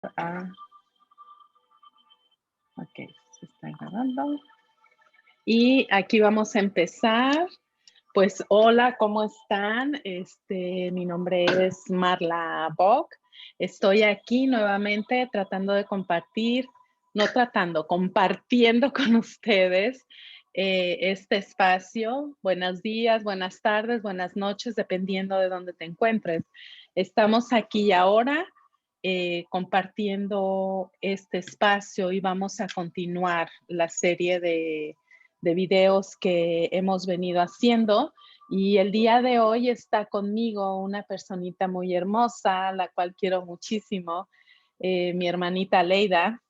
Ah, ok, se está grabando. Y aquí vamos a empezar. Pues hola, ¿cómo están? Mi nombre es Marla Bock. Estoy aquí nuevamente tratando de compartir, no tratando, compartiendo con ustedes este espacio. Buenos días, buenas tardes, buenas noches, dependiendo de dónde te encuentres. Estamos aquí y ahora compartiendo este espacio y vamos a continuar la serie de videos que hemos venido haciendo. Y el día de hoy está conmigo una personita muy hermosa, la cual quiero muchísimo, mi hermanita Leida,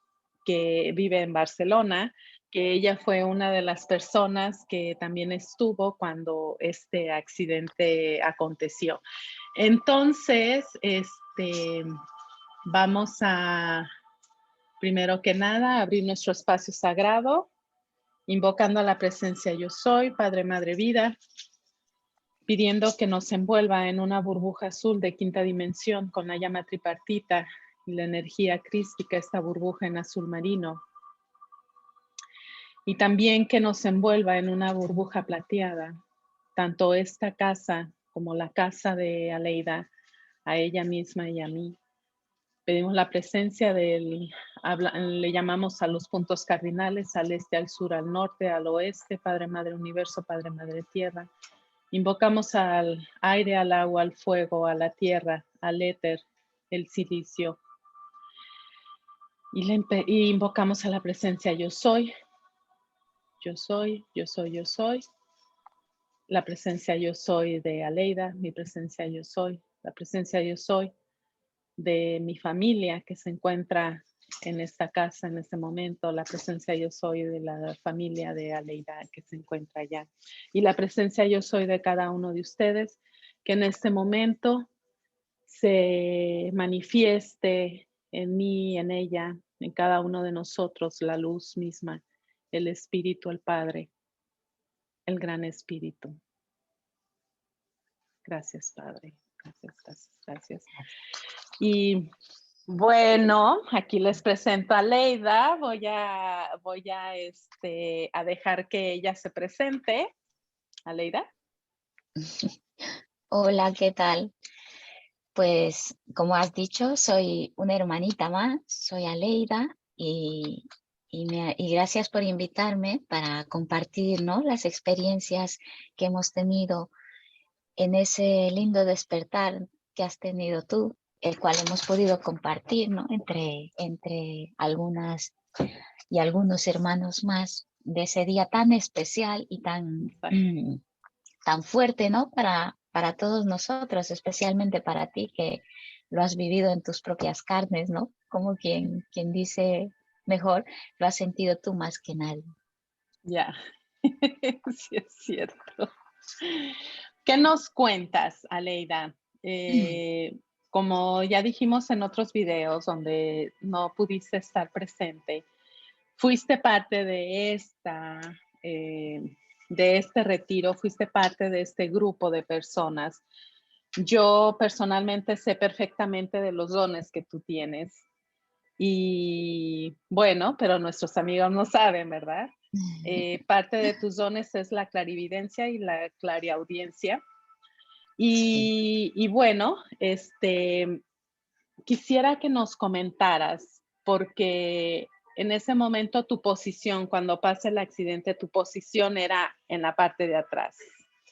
que vive en Barcelona, que ella fue una de las personas que también estuvo cuando este accidente aconteció. Entonces, vamos a, primero que nada, abrir nuestro espacio sagrado, invocando a la presencia yo soy, Padre, Madre, Vida, pidiendo que nos envuelva en una burbuja azul de quinta dimensión con la llama tripartita y la energía crística, esta burbuja en azul marino. Y también que nos envuelva en una burbuja plateada, tanto esta casa como la casa de Aleida, a ella misma y a mí. Pedimos la presencia del, le llamamos a los puntos cardinales, al este, al sur, al norte, al oeste, Padre, Madre, Universo, Padre, Madre, Tierra. Invocamos al aire, al agua, al fuego, a la tierra, al éter, el silicio. Y invocamos a la presencia yo soy, yo soy, yo soy, yo soy. La presencia yo soy de Aleida, mi presencia yo soy, la presencia yo soy de mi familia que se encuentra en esta casa en este momento, la presencia yo soy de la familia de Aleida que se encuentra allá, y la presencia yo soy de cada uno de ustedes que en este momento se manifieste en mí, en ella, en cada uno de nosotros, la luz misma, el Espíritu, el Padre, el Gran Espíritu. Gracias, Padre. Gracias, gracias, gracias. Y bueno, aquí les presento a Leida. Voy a dejar que ella se presente. Aleida. Hola, ¿qué tal? Pues como has dicho, soy una hermanita más, soy Aleida y gracias por invitarme para compartir, ¿no?, las experiencias que hemos tenido en ese lindo despertar que has tenido tú, el cual hemos podido compartir, ¿no?, entre algunas y algunos hermanos más de ese día tan especial y tan fuerte, ¿no?, para todos nosotros, especialmente para ti que lo has vivido en tus propias carnes, ¿no? Como quien dice mejor, lo has sentido tú más que nadie. Ya, sí es cierto. ¿Qué nos cuentas, Aleida? Como ya dijimos en otros videos donde no pudiste estar presente, fuiste parte de este retiro, fuiste parte de este grupo de personas. Yo personalmente sé perfectamente de los dones que tú tienes. Y bueno, pero nuestros amigos no saben, ¿verdad? Parte de tus dones es la clarividencia y la clariaudiencia. Y bueno, quisiera que nos comentaras, porque en ese momento tu posición, cuando pasa el accidente, tu posición era en la parte de atrás.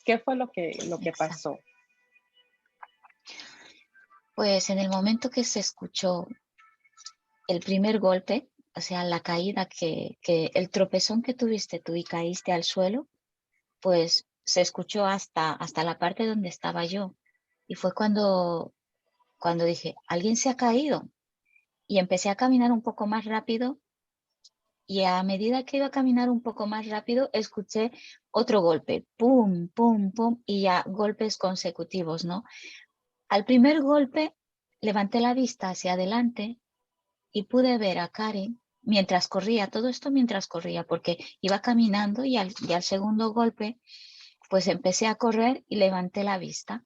¿Qué fue lo que Exacto. pasó? Pues en el momento que se escuchó el primer golpe, o sea, la caída que el tropezón que tuviste tú y caíste al suelo, pues se escuchó hasta la parte donde estaba yo. Y fue cuando dije, alguien se ha caído. Y empecé a caminar un poco más rápido y a medida que iba a caminar un poco más rápido, escuché otro golpe, pum, pum, pum, y ya golpes consecutivos, ¿no? Al primer golpe, levanté la vista hacia adelante y pude ver a Karen mientras corría, todo esto mientras corría, porque iba caminando y al segundo golpe, pues empecé a correr y levanté la vista.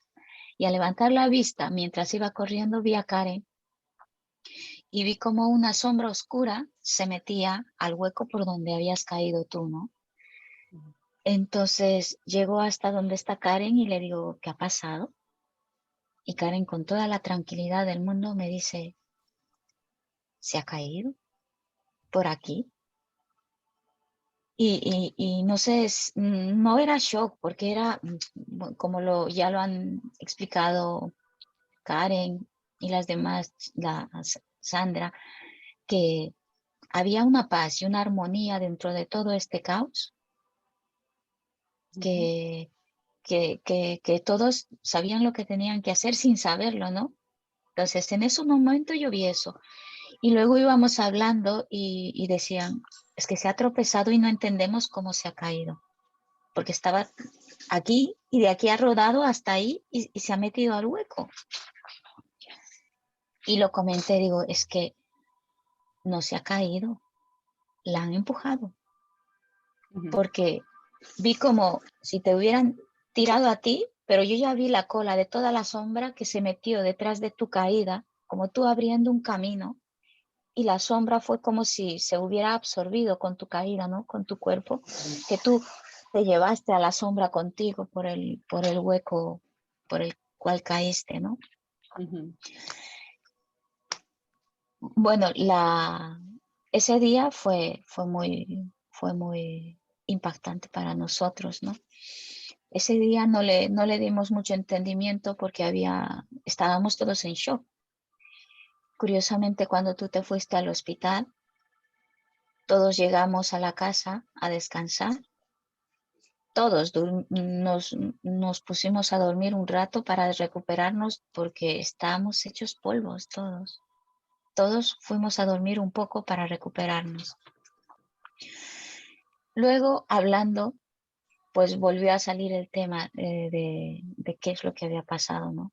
Y al levantar la vista, mientras iba corriendo, vi a Karen y vi como una sombra oscura se metía al hueco por donde habías caído tú, ¿no? Entonces llego hasta donde está Karen y le digo, ¿qué ha pasado? Y Karen, con toda la tranquilidad del mundo, me dice, ¿se ha caído por aquí? Y no sé, no era shock, porque era, como ya lo han explicado Karen y las demás, Sandra, que había una paz y una armonía dentro de todo este caos, que, que todos sabían lo que tenían que hacer sin saberlo, ¿no? Entonces, en ese momento yo vi eso. Y luego íbamos hablando y decían, es que se ha tropezado y no entendemos cómo se ha caído, porque estaba aquí y de aquí ha rodado hasta ahí y se ha metido al hueco. Y lo comenté, digo, es que no se ha caído, la han empujado, porque vi como si te hubieran tirado a ti, pero yo ya vi la cola de toda la sombra que se metió detrás de tu caída, como tú abriendo un camino, y la sombra fue como si se hubiera absorbido con tu caída, ¿no? Con tu cuerpo, que tú te llevaste a la sombra contigo por el hueco por el cual caíste, ¿no? Bueno, ese día fue muy impactante para nosotros, ¿no? Ese día no le dimos mucho entendimiento porque estábamos todos en shock. Curiosamente, cuando tú te fuiste al hospital, todos llegamos a la casa a descansar. Todos nos pusimos a dormir un rato para recuperarnos porque estábamos hechos polvos todos. Todos fuimos a dormir un poco para recuperarnos. Luego, hablando, pues volvió a salir el tema de qué es lo que había pasado, ¿no?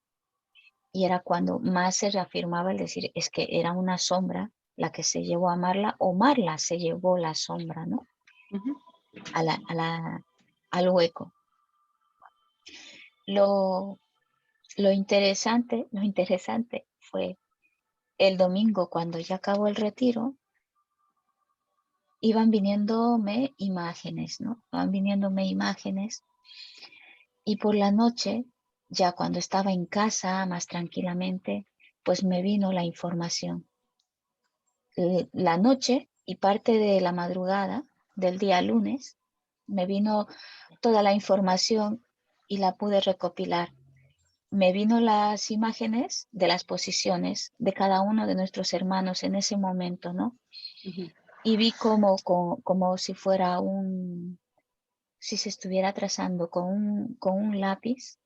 Y era cuando más se reafirmaba el decir, es que era una sombra la que se llevó a Marla, o Marla se llevó la sombra, ¿no? Al hueco. Lo interesante fue el domingo, cuando ya acabó el retiro, iban viniéndome imágenes, ¿no? Iban viniéndome imágenes, y por la noche, ya cuando estaba en casa más tranquilamente, pues me vino la información. La noche y parte de la madrugada del día lunes, me vino toda la información y la pude recopilar. Me vino las imágenes de las posiciones de cada uno de nuestros hermanos en ese momento, ¿no? Y vi como si fuera si se estuviera trazando con un lápiz,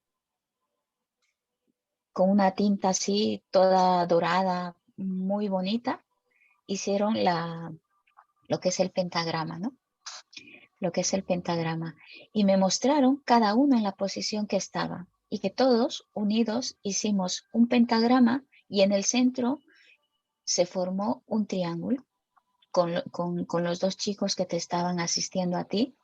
con una tinta así, toda dorada, muy bonita, hicieron lo que es el pentagrama, ¿no? Lo que es el pentagrama. Y me mostraron cada uno en la posición que estaba, y que todos unidos hicimos un pentagrama, y en el centro se formó un triángulo con los dos chicos que te estaban asistiendo a ti,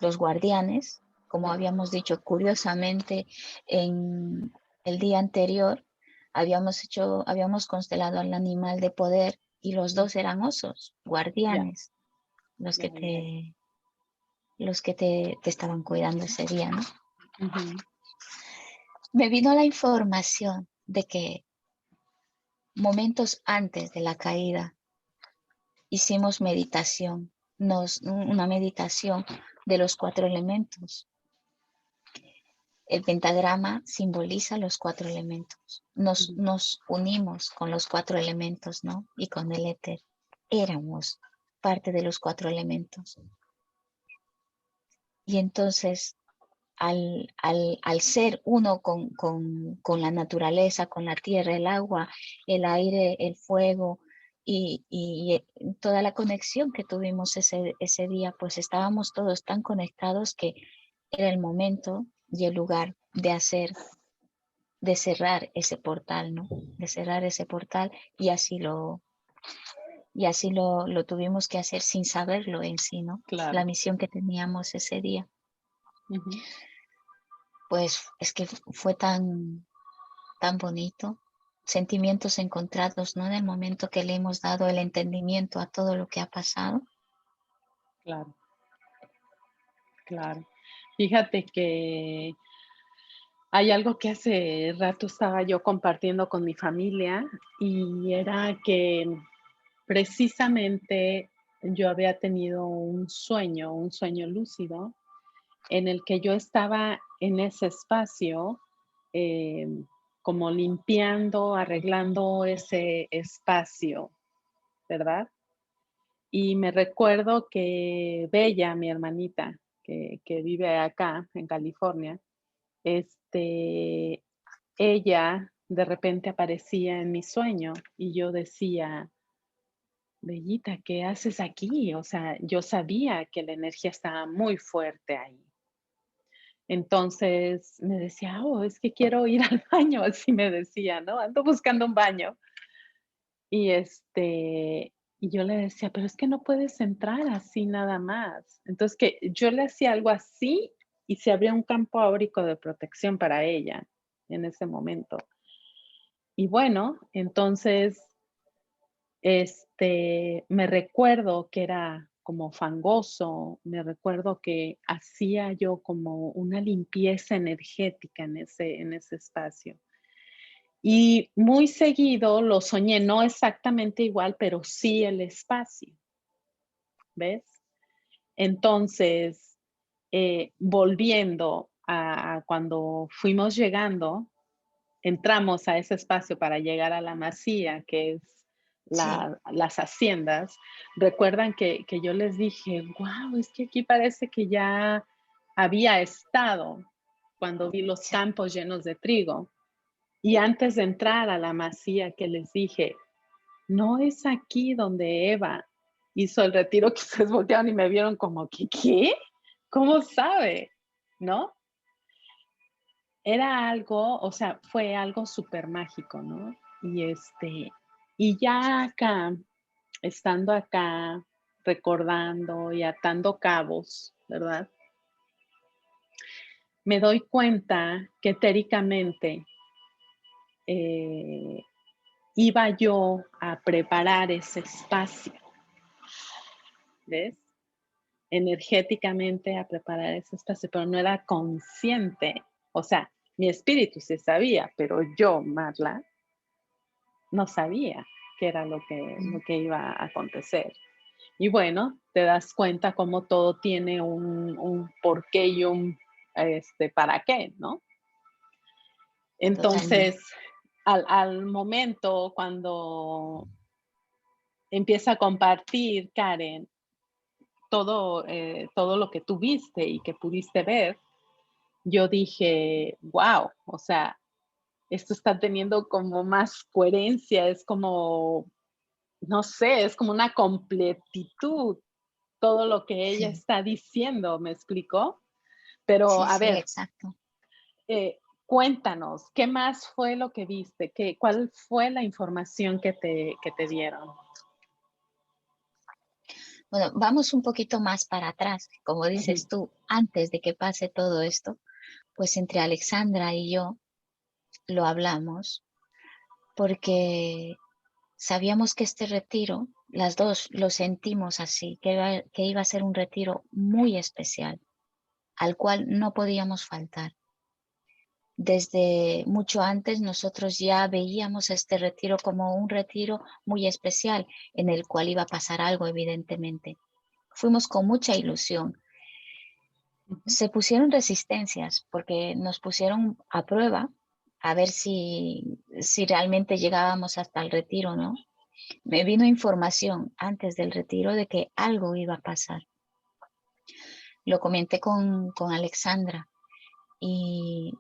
los guardianes. Como habíamos dicho, curiosamente, en el día anterior habíamos constelado al animal de poder, y los dos eran osos, guardianes, los que te estaban cuidando ese día, ¿no? Me vino la información de que momentos antes de la caída hicimos meditación, una meditación de los 4 elementos. El pentagrama simboliza los 4 elementos. Nos unimos con los 4 elementos, ¿no? Y con el éter. Éramos parte de los 4 elementos. Y entonces, al ser uno con la naturaleza, con la tierra, el agua, el aire, el fuego, y toda la conexión que tuvimos ese día, pues estábamos todos tan conectados que era el momento y el lugar de cerrar ese portal, ¿no? De cerrar ese portal, y así lo tuvimos que hacer sin saberlo en sí, ¿no? Claro. La misión que teníamos ese día. Pues es que fue tan bonito, sentimientos encontrados, ¿no? En el momento que le hemos dado el entendimiento a todo lo que ha pasado. Claro, claro. Fíjate que hay algo que hace rato estaba yo compartiendo con mi familia y era que precisamente yo había tenido un sueño lúcido, en el que yo estaba en ese espacio, como limpiando, arreglando ese espacio, ¿verdad? Y me recuerdo que Bella, mi hermanita, que vive acá en California, este, ella de repente aparecía en mi sueño y yo decía, Bellita, ¿qué haces aquí? O sea, yo sabía que la energía estaba muy fuerte ahí. Entonces me decía, oh, es que quiero ir al baño, así me decía, ¿no? Ando buscando un baño. Y y yo le decía, pero es que no puedes entrar así nada más. Entonces que yo le hacía algo así y se abría un campo áurico de protección para ella en ese momento. Y bueno, entonces me recuerdo que era como fangoso, me recuerdo que hacía yo como una limpieza energética en ese espacio. Y muy seguido lo soñé, no exactamente igual, pero sí el espacio, ¿ves? Entonces, volviendo a cuando fuimos llegando, entramos a ese espacio para llegar a la masía, que es Sí, las haciendas. Recuerdan que yo les dije, wow, es que aquí parece que ya había estado cuando vi los sí, campos llenos de trigo. Y antes de entrar a la masía que les dije, no es aquí donde Eva hizo el retiro, que ustedes voltearon y me vieron como que, ¿qué? ¿Cómo sabe? ¿No? Era algo, o sea, fue algo súper mágico, ¿no? Y ya acá, estando acá, recordando y atando cabos, ¿verdad? Me doy cuenta que etéricamente eh, iba yo a preparar ese espacio, ¿ves? Energéticamente a preparar ese espacio, pero no era consciente. O sea, mi espíritu sí sabía, pero yo, Marla, no sabía qué era mm, lo que iba a acontecer. Y bueno, te das cuenta cómo todo tiene un porqué y un para qué, ¿no? totalmente. Entonces, al momento cuando empieza a compartir Karen todo lo que tuviste y que pudiste ver, yo dije, wow, o sea, esto está teniendo como más coherencia, es como, no sé, es como una completitud todo lo que ella Sí, está diciendo, ¿me explicó? Pero sí, a sí, ver, exacto. cuéntanos, ¿qué más fue lo que viste? ¿Cuál fue la información que te dieron? Bueno, vamos un poquito más para atrás, como Ujú, dices tú, antes de que pase todo esto, pues entre Alexandra y yo lo hablamos porque sabíamos que este retiro, las dos lo sentimos así, que iba a ser un retiro muy especial, al cual no podíamos faltar. Desde mucho antes nosotros ya veíamos este retiro como un retiro muy especial en el cual iba a pasar algo, evidentemente. Fuimos con mucha ilusión. ujú, Se pusieron resistencias porque nos pusieron a prueba a ver si realmente llegábamos hasta el retiro, ¿no? Me vino información antes del retiro de que algo iba a pasar. Lo comenté con Alexandra y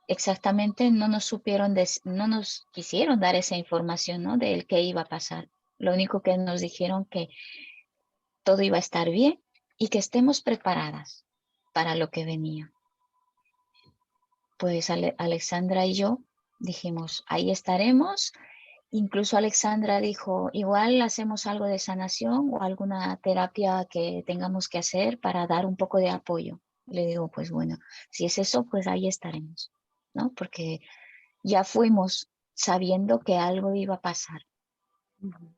exactamente no nos supieron, no nos quisieron dar esa información, ¿no? De qué iba a pasar. Lo único que nos dijeron que todo iba a estar bien y que estemos preparadas para lo que venía. Pues Alexandra y yo dijimos, ahí estaremos. Incluso Alexandra dijo, igual hacemos algo de sanación o alguna terapia que tengamos que hacer para dar un poco de apoyo. Le digo, pues bueno, si es eso, pues ahí estaremos, ¿no? Porque ya fuimos sabiendo que algo iba a pasar. Ujú.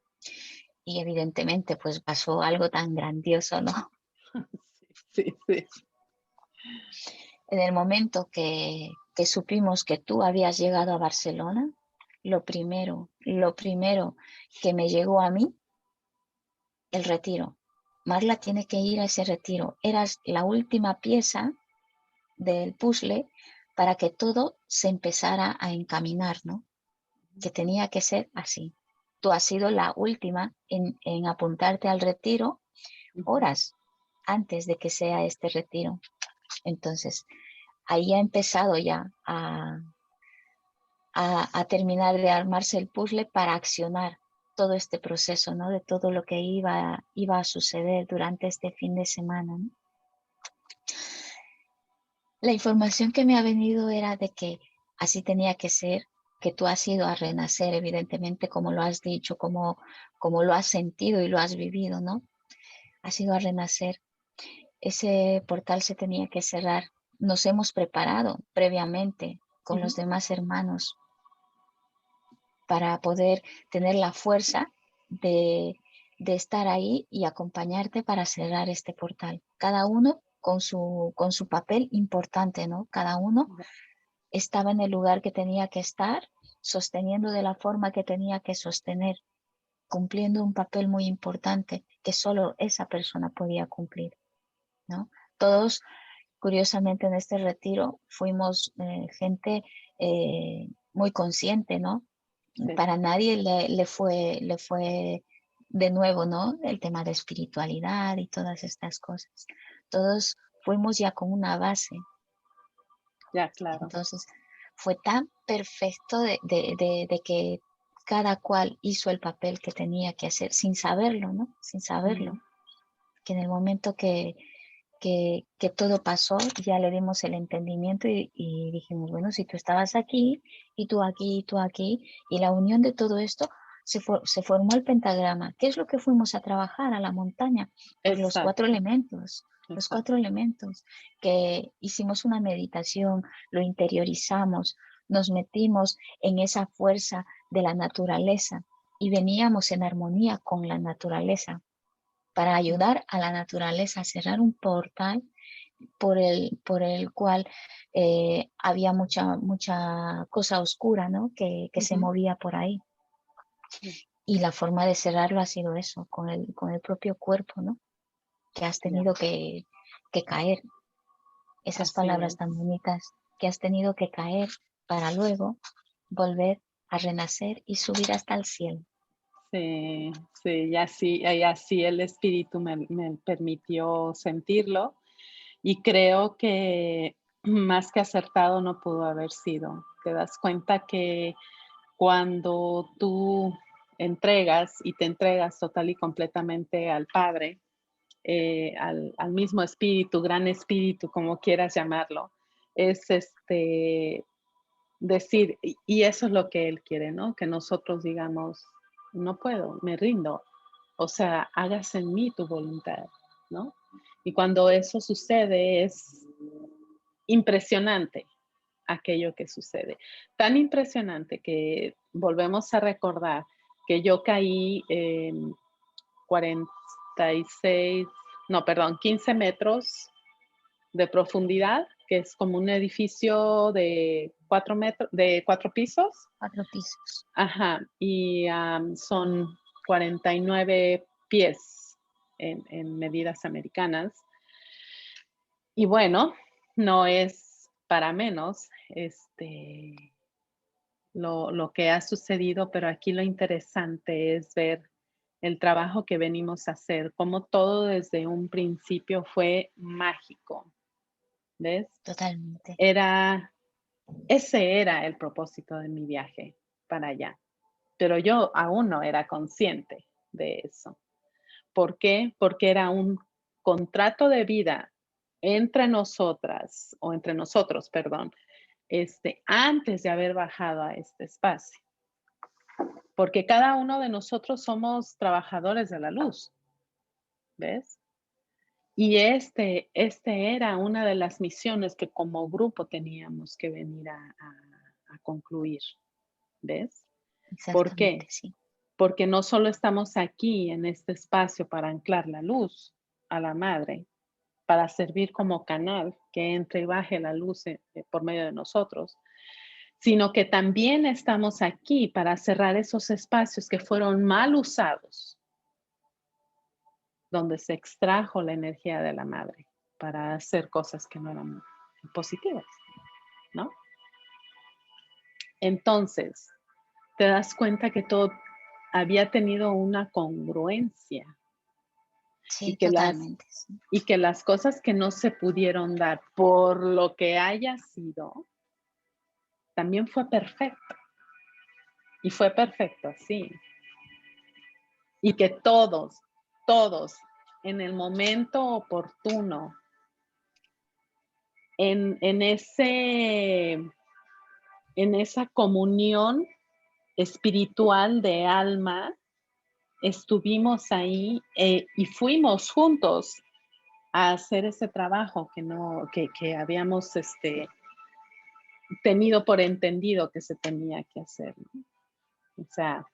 Y evidentemente, pues pasó algo tan grandioso, ¿no? Sí, sí, sí. En el momento que supimos que tú habías llegado a Barcelona, lo primero que me llegó a mí, el retiro. Marla tiene que ir a ese retiro. Eras la última pieza del puzzle para que todo se empezara a encaminar, ¿no? Que tenía que ser así. Tú has sido la última en apuntarte al retiro Ujú. horas antes de que sea este retiro. Entonces, ahí ha empezado ya a terminar de armarse el puzzle para accionar todo este proceso, ¿no? De todo lo que iba a suceder durante este fin de semana, ¿no? La información que me ha venido era de que así tenía que ser, que tú has ido a renacer, evidentemente, como lo has dicho, como lo has sentido y lo has vivido, ¿no? Has ido a renacer. Ese portal se tenía que cerrar. Nos hemos preparado previamente con los Ujú. demás hermanos para poder tener la fuerza de, de estar ahí y acompañarte para cerrar este portal. Cada uno con su papel importante, ¿no? Cada uno Ya. estaba en el lugar que tenía que estar, sosteniendo de la forma que tenía que sostener, cumpliendo un papel muy importante que solo esa persona podía cumplir, ¿no? Todos, curiosamente, en este retiro fuimos gente muy consciente, ¿no? Sí, Para nadie le fue de nuevo, ¿no? El tema de espiritualidad y todas estas cosas. Todos fuimos ya con una base. ya, claro. Entonces, fue tan perfecto de que cada cual hizo el papel que tenía que hacer sin saberlo, ¿no? Sin saberlo. Ujú. Que en el momento que todo pasó, ya le dimos el entendimiento y dijimos, bueno, si tú estabas aquí y tú aquí, y la unión de todo esto se formó el pentagrama. ¿Qué es lo que fuimos a trabajar a la montaña? Pues Exacto, los exacto. cuatro elementos, que hicimos una meditación, lo interiorizamos, nos metimos en esa fuerza de la naturaleza y veníamos en armonía con la naturaleza para ayudar a la naturaleza a cerrar un portal por el cual había mucha cosa oscura, ¿no? Que se Ujú. movía por ahí. Sí, Y la forma de cerrarlo ha sido eso, con el propio cuerpo, ¿no? Que has ya, tenido que caer, esas así palabras tan es. bonitas, que has tenido que caer para luego volver a renacer y subir hasta el cielo. Sí, sí, y así el espíritu me permitió sentirlo, y creo que más que acertado no pudo haber sido. Te das cuenta que cuando tú entregas y te entregas total y completamente al Padre, al mismo espíritu, gran espíritu, como quieras llamarlo, es decir, y eso es lo que Él quiere, ¿no? Que nosotros digamos, no puedo, me rindo. O sea, hágase en mí tu voluntad, ¿no? Y cuando eso sucede es impresionante aquello que sucede. Tan impresionante que volvemos a recordar que yo caí en 46, no, perdón, 15 metros de profundidad, que es como un edificio de 4 metros, de 4 pisos. Cuatro pisos. Ajá, y son 49 pies en medidas americanas. Y bueno, no es para menos lo que ha sucedido, pero aquí lo interesante es ver el trabajo que venimos a hacer, como todo desde un principio fue mágico, ¿ves? Totalmente. Era, ese era el propósito de mi viaje para allá, pero yo aún no era consciente de eso. ¿Por qué? Porque era un contrato de vida entre nosotras, o entre nosotros, perdón, antes de haber bajado a este espacio, porque cada uno de nosotros somos trabajadores de la luz, ¿ves? Y era una de las misiones que como grupo teníamos que venir a concluir, ¿ves? ¿Por Exactamente, qué? sí. Porque no solo estamos aquí en este espacio para anclar la luz a la madre, para servir como canal que entre y baje la luz por medio de nosotros, sino que también estamos aquí para cerrar esos espacios que fueron mal usados, donde se extrajo la energía de la madre para hacer cosas que no eran positivas, ¿no? Entonces, te das cuenta que todo había tenido una congruencia y Sí, que las totalmente, sí. y que las cosas que no se pudieron dar por lo que haya sido, también fue perfecto. Y fue perfecto, sí. Y que todos, en el momento oportuno, en esa comunión espiritual de alma, estuvimos ahí, y fuimos juntos a hacer ese trabajo que habíamos, tenido por entendido que se tenía que hacer, ¿no? O sea,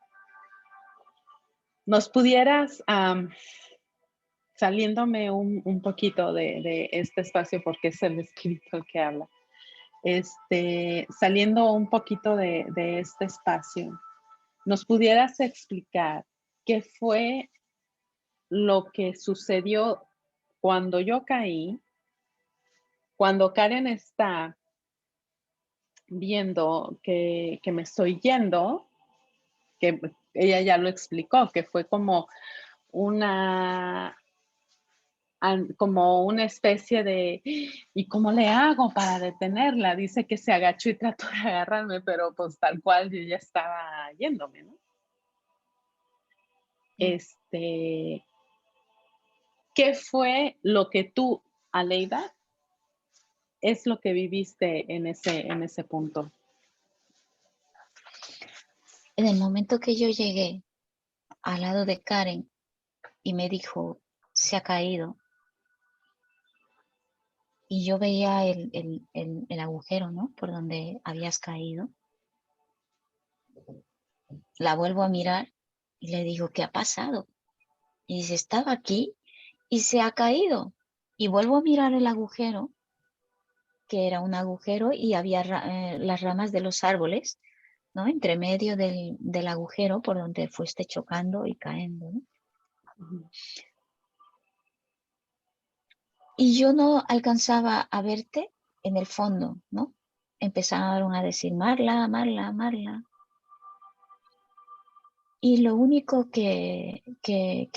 nos pudieras, saliéndome un poquito de este espacio, porque es el espíritu el que habla, saliendo un poquito de este espacio, ¿nos pudieras explicar qué fue lo que sucedió cuando yo caí, cuando Karen está viendo que me estoy yendo, que ella ya lo explicó, que fue como una, como una especie de, ¿y cómo le hago para detenerla? Dice que se agachó y trató de agarrarme, pero pues tal cual yo ya estaba yéndome, ¿no? Sí. Este, ¿Qué fue lo que tú, Aleida, es lo que viviste en ese punto? En el momento que yo llegué al lado de Karen y me dijo, se ha caído, y yo veía el agujero, ¿no? Por donde habías caído, la vuelvo a mirar y le digo, ¿qué ha pasado? Y dice, estaba aquí y se ha caído. Y vuelvo a mirar el agujero, que era un agujero y había las ramas de los árboles, ¿no? Entre medio del agujero por donde fuiste chocando y cayendo, ¿no? Ujú. Y yo no alcanzaba a verte en el fondo, ¿no? Empezaron a decir, Marla, Marla, Marla. Y lo único que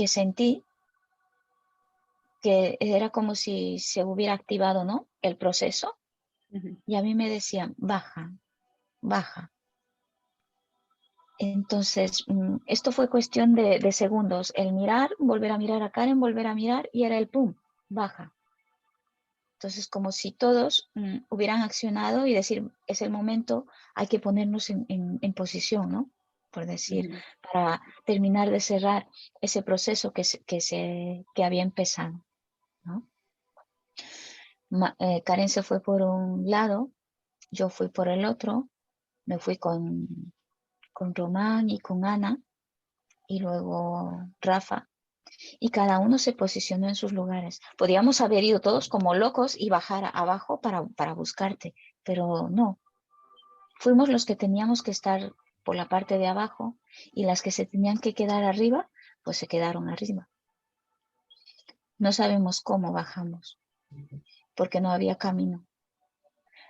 sentí, que era como si se hubiera activado, ¿no? El proceso. Ujú. Y a mí me decían, baja, baja. Entonces, esto fue cuestión de segundos. El mirar, volver a mirar a Karen, volver a mirar y era el pum, baja. Entonces, como si todos hubieran accionado y decir, es el momento, hay que ponernos en posición, ¿no? Por decir, Ujú. para terminar de cerrar ese proceso que había empezado, ¿no? Karen se fue por un lado, yo fui por el otro, me fui con Román y con Ana, y luego Rafa, y cada uno se posicionó en sus lugares. Podíamos haber ido todos como locos y bajar abajo para buscarte, pero no. Fuimos los que teníamos que estar por la parte de abajo y las que se tenían que quedar arriba, pues se quedaron arriba. No sabemos cómo bajamos, porque no había camino.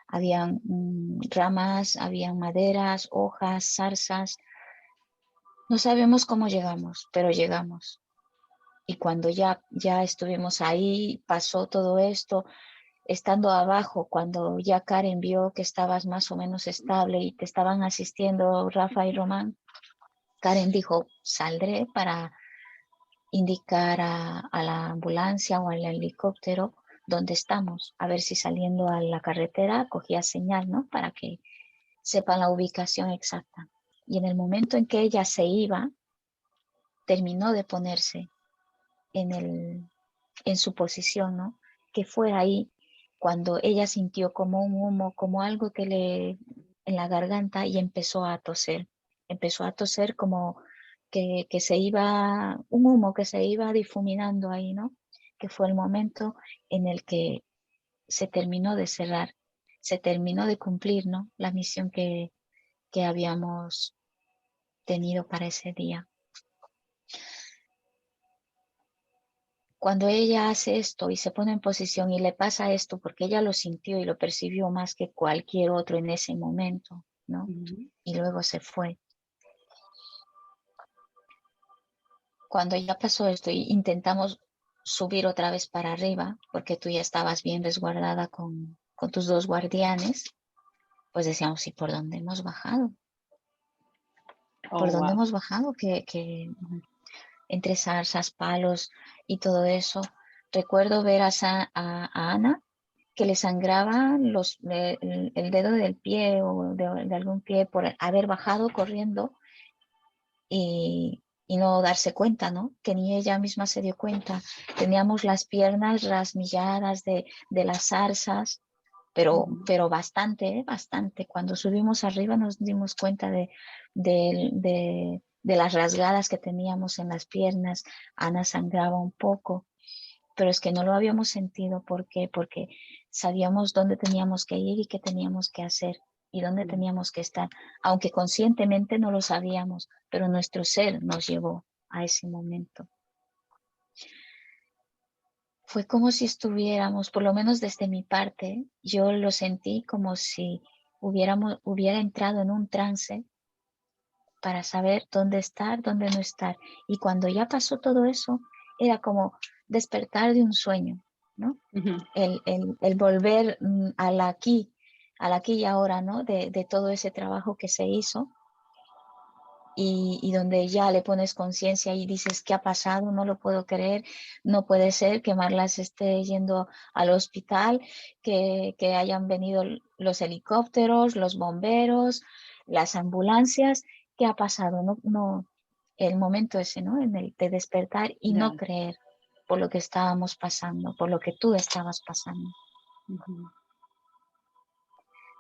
Habían ramas, habían maderas, hojas, zarzas. No sabemos cómo llegamos, pero llegamos. Y cuando ya estuvimos ahí, pasó todo esto, estando abajo, cuando ya Karen vio que estabas más o menos estable y te estaban asistiendo Rafa y Román, Karen dijo, saldré para indicar a la ambulancia o al helicóptero dónde estamos, a ver si saliendo a la carretera cogía señal, ¿no? Para que sepan la ubicación exacta. Y en el momento en que ella se iba, terminó de ponerse en su posición, ¿no? Que fue ahí cuando ella sintió como un humo, como algo que le en la garganta y empezó a toser. empezó a toser como que se iba, un humo que se iba difuminando ahí, ¿no? Que fue el momento en el que se terminó de cerrar, se terminó de cumplir, ¿no? La misión que habíamos tenido para ese día. Cuando ella hace esto y se pone en posición y le pasa esto porque ella lo sintió y lo percibió más que cualquier otro en ese momento, ¿no? Y luego se fue. Cuando ya pasó esto y intentamos subir otra vez para arriba, porque tú ya estabas bien resguardada con tus dos guardianes, pues decíamos, ¿y por dónde hemos bajado? ¿Por Oh, dónde wow. hemos bajado? Que entre zarzas, palos y todo eso. Recuerdo ver a Ana que le sangraba el dedo del pie o de algún pie por haber bajado corriendo y no darse cuenta, ¿no? Que ni ella misma se dio cuenta. Teníamos las piernas rasmilladas de las zarzas, pero bastante, bastante. Cuando subimos arriba nos dimos cuenta de las rasgadas que teníamos en las piernas. Ana sangraba un poco, pero es que no lo habíamos sentido. ¿Por qué? Porque sabíamos dónde teníamos que ir y qué teníamos que hacer y dónde teníamos que estar, aunque conscientemente no lo sabíamos, pero nuestro ser nos llevó a ese momento. Fue como si estuviéramos, por lo menos desde mi parte, yo lo sentí como si hubiera entrado en un trance para saber dónde estar, dónde no estar. Y cuando ya pasó todo eso, era como despertar de un sueño, ¿no? El volver al aquí y ahora, ¿no? De todo ese trabajo que se hizo y donde ya le pones conciencia y dices, ¿qué ha pasado? No lo puedo creer, no puede ser que Marlas esté yendo al hospital, que hayan venido los helicópteros, los bomberos, las ambulancias, ¿qué ha pasado? No, el momento ese, ¿no? En el de despertar y no creer por lo que estábamos pasando, por lo que tú estabas pasando.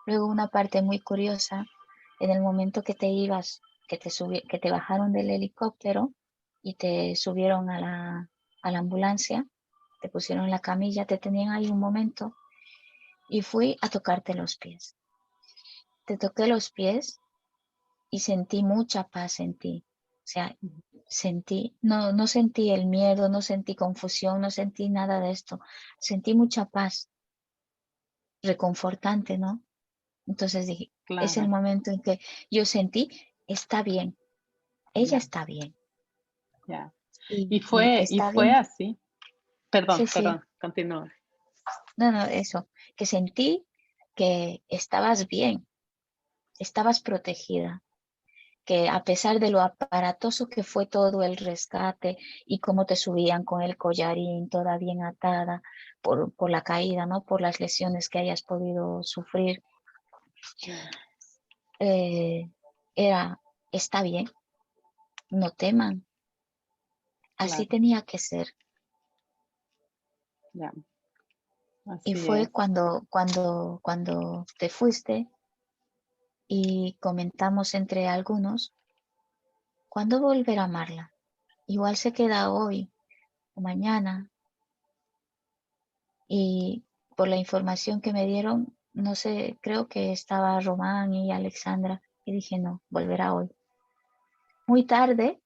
Luego una parte muy curiosa, en el momento que te ibas, que te bajaron del helicóptero y te subieron a la ambulancia, te pusieron en la camilla, te tenían ahí un momento y fui a tocarte los pies. Te toqué los pies y sentí mucha paz en ti. O sea, no sentí el miedo, no sentí confusión, no sentí nada de esto. Sentí mucha paz, reconfortante, ¿no? Entonces dije, es el Claro. momento en que yo sentí, está bien, ella Ya, está bien. ya. Y Y está fue bien, así. Perdón, sí, sí, perdón, continúa. no, eso, que sentí que estabas bien, estabas protegida, que a pesar de lo aparatoso que fue todo el rescate y cómo te subían con el collarín toda bien atada por la caída, ¿no? Por las lesiones que hayas podido sufrir, eh, está bien, no teman, así Claro, tenía que ser. ya, Y así fue es. cuando te fuiste y comentamos entre algunos, ¿cuándo volverá Marla? Igual se queda hoy o mañana. Y por la información que me dieron, no sé, creo que estaba Román y Alexandra. Y dije, no, volverá hoy. Muy tarde,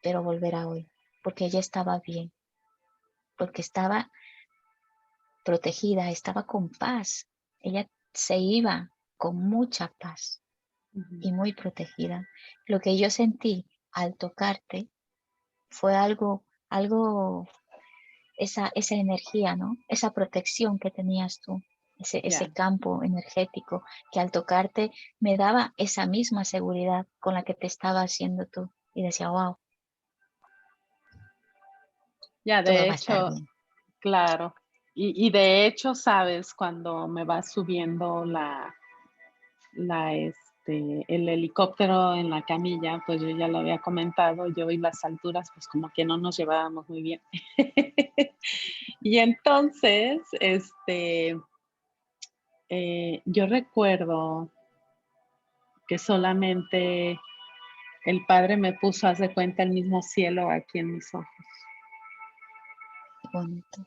pero volverá hoy. Porque ella estaba bien, porque estaba protegida, estaba con paz. Ella se iba con mucha paz y muy protegida. Lo que yo sentí al tocarte fue esa energía, ¿no? Esa protección que tenías tú, ese Ya, campo energético que al tocarte me daba esa misma seguridad con la que te estaba haciendo tú. Y decía, wow, ya, todo de va a estar hecho, bien. claro. Y de hecho, sabes, cuando me va subiendo el helicóptero en la camilla, pues yo ya lo había comentado, yo y las alturas, pues como que no nos llevábamos muy bien. Y entonces, yo recuerdo que solamente el Padre me puso, haz de cuenta, el mismo cielo aquí en mis ojos, Qué bonito.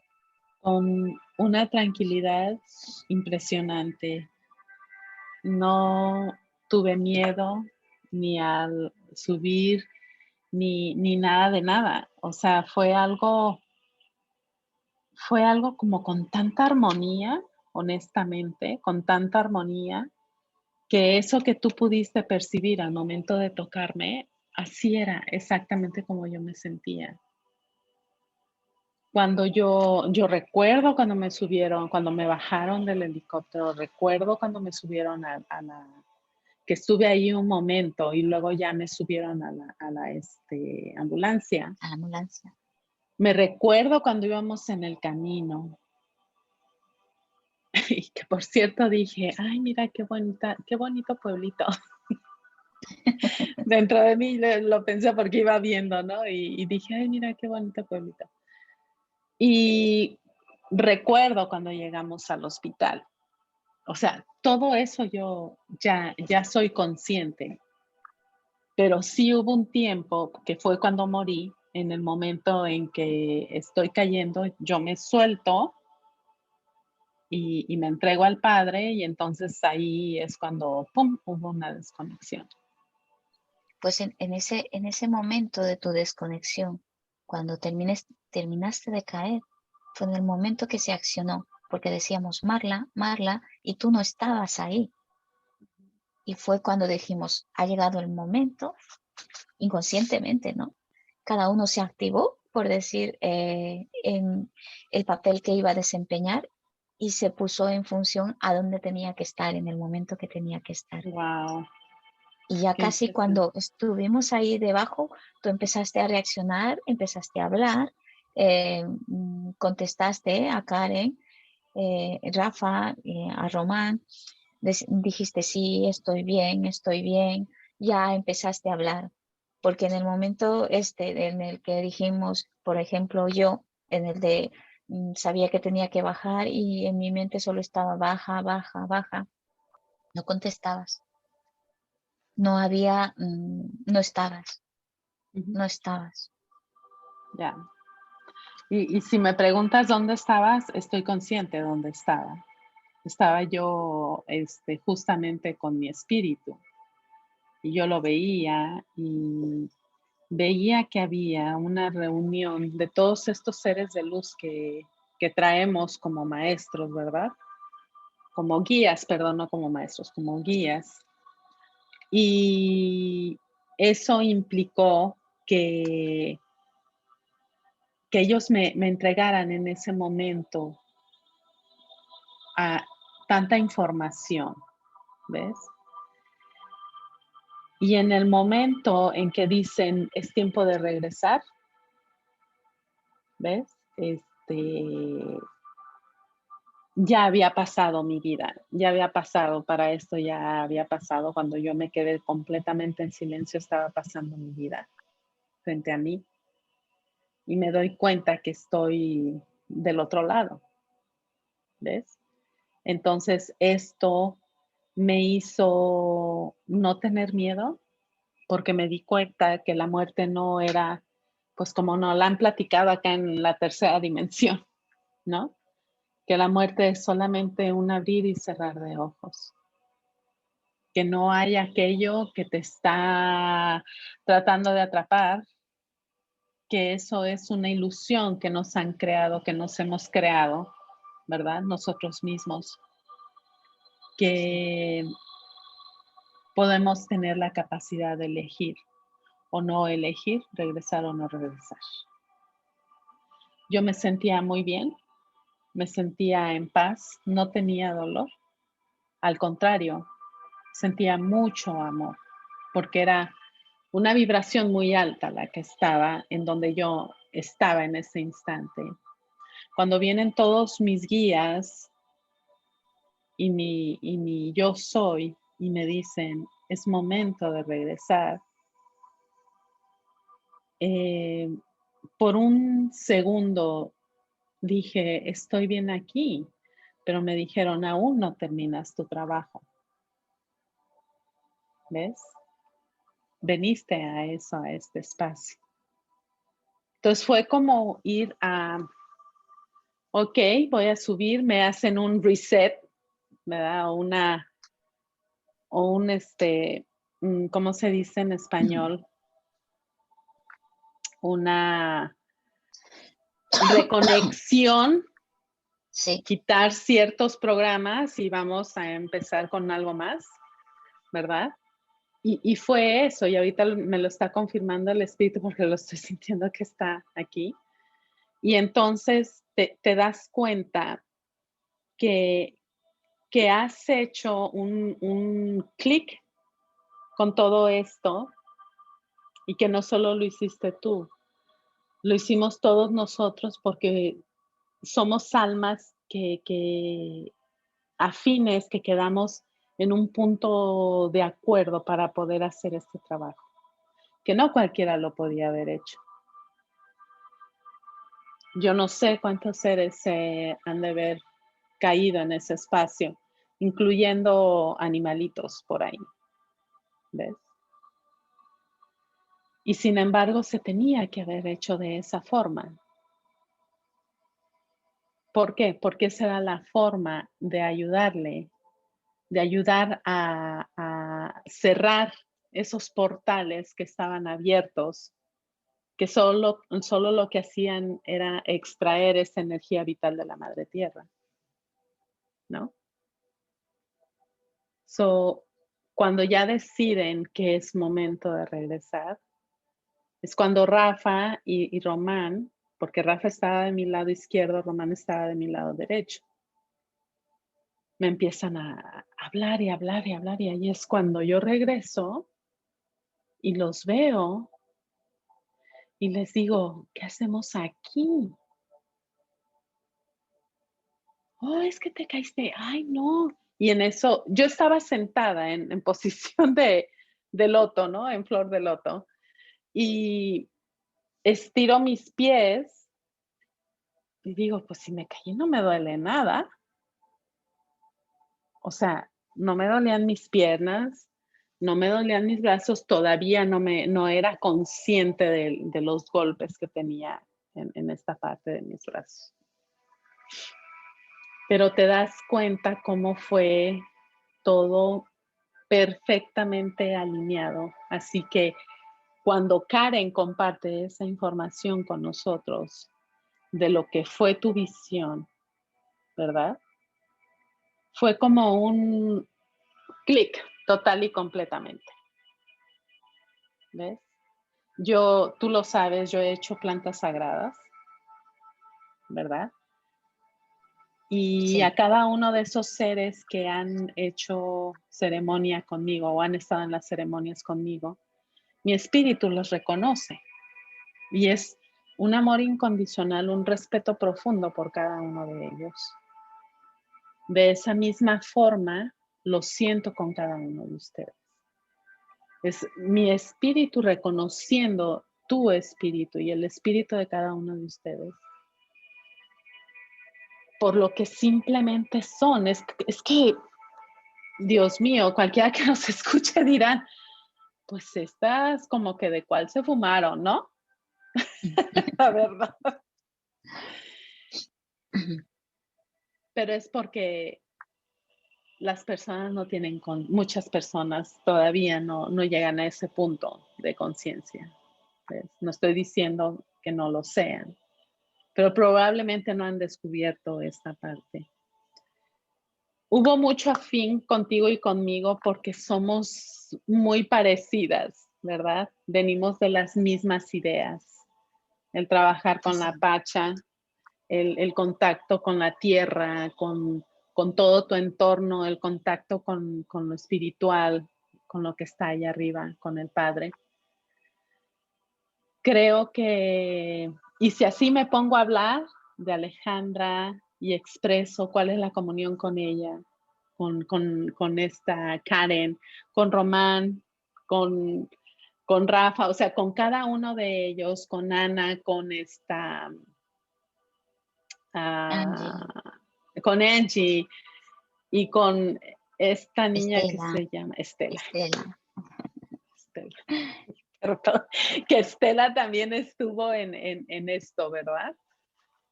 con una tranquilidad impresionante. No tuve miedo ni al subir, ni nada de nada. O sea, fue algo como con tanta armonía, honestamente, con tanta armonía, que eso que tú pudiste percibir al momento de tocarme, así era exactamente como yo me sentía. Cuando yo recuerdo cuando me subieron, cuando me bajaron del helicóptero, recuerdo cuando me subieron a la que estuve ahí un momento y luego ya me subieron a la ambulancia. A la ambulancia. Me recuerdo cuando íbamos en el camino y que por cierto dije: "Ay, mira qué bonito pueblito". Dentro de mí lo pensé porque iba viendo, ¿no? Y dije: "Ay, mira qué bonito pueblito". Y recuerdo cuando llegamos al hospital. O sea, todo eso yo ya soy consciente, pero sí hubo un tiempo que fue cuando morí, en el momento en que estoy cayendo, yo me suelto y me entrego al Padre, y entonces ahí es cuando, pum, hubo una desconexión. Pues en ese momento de tu desconexión, cuando terminaste de caer, fue en el momento que se accionó, porque decíamos, Marla, Marla, y tú no estabas ahí. Y fue cuando dijimos, ha llegado el momento, inconscientemente, ¿no? Cada uno se activó, por decir, en el papel que iba a desempeñar y se puso en función a dónde tenía que estar, en el momento que tenía que estar. Wow, Y ya qué casi impresionante. cuando estuvimos ahí debajo, tú empezaste a reaccionar, empezaste a hablar, contestaste a Karen, Rafa, a Román, dijiste sí, estoy bien, ya empezaste a hablar. Porque en el momento este en el que dijimos, por ejemplo, yo, en el de sabía que tenía que bajar y en mi mente solo estaba baja, baja, baja, no contestabas, no había, no estabas. Ujú, No estabas. ya. Y si me preguntas dónde estabas, estoy consciente de dónde estaba. Estaba yo, justamente con mi espíritu, y yo lo veía, y veía que había una reunión de todos estos seres de luz que traemos como maestros, ¿verdad? Como guías, perdón, no como maestros, como guías. Y eso implicó que ellos me entregaran en ese momento a tanta información, ¿ves? Y en el momento en que dicen es tiempo de regresar, ¿ves? Ya había pasado mi vida, ya había pasado, para esto ya había pasado, cuando yo me quedé completamente en silencio, estaba pasando mi vida frente a mí y me doy cuenta que estoy del otro lado, ¿ves? Entonces esto me hizo no tener miedo, porque me di cuenta que la muerte no era, pues como nos la han platicado acá en la tercera dimensión, ¿no? Que la muerte es solamente un abrir y cerrar de ojos, que no hay aquello que te está tratando de atrapar, que eso es una ilusión que nos han creado, que nos hemos creado, ¿verdad? Nosotros mismos, que podemos tener la capacidad de elegir o no elegir, regresar o no regresar. Yo me sentía muy bien, me sentía en paz, no tenía dolor, al contrario, sentía mucho amor, porque era una vibración muy alta la que estaba en donde yo estaba en ese instante. Cuando vienen todos mis guías y mi yo soy y me dicen, es momento de regresar, eh, por un segundo dije, estoy bien aquí, pero me dijeron, aún no terminas tu trabajo, ¿ves? veniste a eso, a este espacio. Entonces fue como ir a, ok, voy a subir, me hacen un reset, ¿verdad? O un, ¿cómo se dice en español? Una reconexión, Sí, quitar ciertos programas y vamos a empezar con algo más, ¿verdad? Y fue eso, y ahorita me lo está confirmando el espíritu porque lo estoy sintiendo que está aquí. Y entonces te das cuenta que, que has hecho un clic con todo esto y que no solo lo hiciste tú, lo hicimos todos nosotros porque somos almas que afines, que quedamos en un punto de acuerdo para poder hacer este trabajo, que no cualquiera lo podía haber hecho. Yo no sé cuántos seres se han de haber caído en ese espacio, incluyendo animalitos por ahí, ¿ves? Y sin embargo se tenía que haber hecho de esa forma. ¿Por qué? Porque esa era la forma de ayudarle, de ayudar a cerrar esos portales que estaban abiertos, que solo lo que hacían era extraer esa energía vital de la madre tierra, ¿no? So, cuando ya deciden que es momento de regresar, es cuando Rafa y Román, porque Rafa estaba de mi lado izquierdo, Román estaba de mi lado derecho, me empiezan a hablar y hablar y hablar, y ahí es cuando yo regreso y los veo y les digo, ¿qué hacemos aquí? Oh, es que te caíste. Ay, no. Y en eso, yo estaba sentada en posición de loto, ¿no? En flor de loto. Y estiro mis pies y digo, pues si me caí no me duele nada. O sea, no me dolían mis piernas, no me dolían mis brazos, todavía no era consciente de los golpes que tenía en esta parte de mis brazos. Pero te das cuenta cómo fue todo perfectamente alineado. Así que cuando Karen comparte esa información con nosotros de lo que fue tu visión, ¿verdad? Fue como un clic total y completamente. ¿Ves? Tú lo sabes, yo he hecho plantas sagradas, ¿verdad? Y sí. a cada uno de esos seres que han hecho ceremonia conmigo o han estado en las ceremonias conmigo, mi espíritu los reconoce. Y es un amor incondicional, un respeto profundo por cada uno de ellos. De esa misma forma, lo siento con cada uno de ustedes. Es mi espíritu reconociendo tu espíritu y el espíritu de cada uno de ustedes por lo que simplemente son. Es que, Dios mío, cualquiera que nos escuche dirán, pues estas como que de cuál se fumaron, ¿no? La verdad. Pero es porque las personas no tienen, muchas personas todavía no llegan a ese punto de conciencia. No estoy diciendo que no lo sean, pero probablemente no han descubierto esta parte. Hubo mucho afín contigo y conmigo porque somos muy parecidas, ¿verdad? Venimos de las mismas ideas. El trabajar con la Sí. pacha, el contacto con la tierra, con todo tu entorno, el contacto con lo espiritual, con lo que está allá arriba, con el Padre. Creo que, y si así me pongo a hablar de Alejandra y expreso cuál es la comunión con ella, con esta Karen, con Román, con, con Rafa, o sea, con cada uno de ellos, con Ana, con esta, Angie, con Angie y con esta niña que Estela, se llama Estela. Estela. Estela. Perdón, que Estela también estuvo en esto, ¿verdad?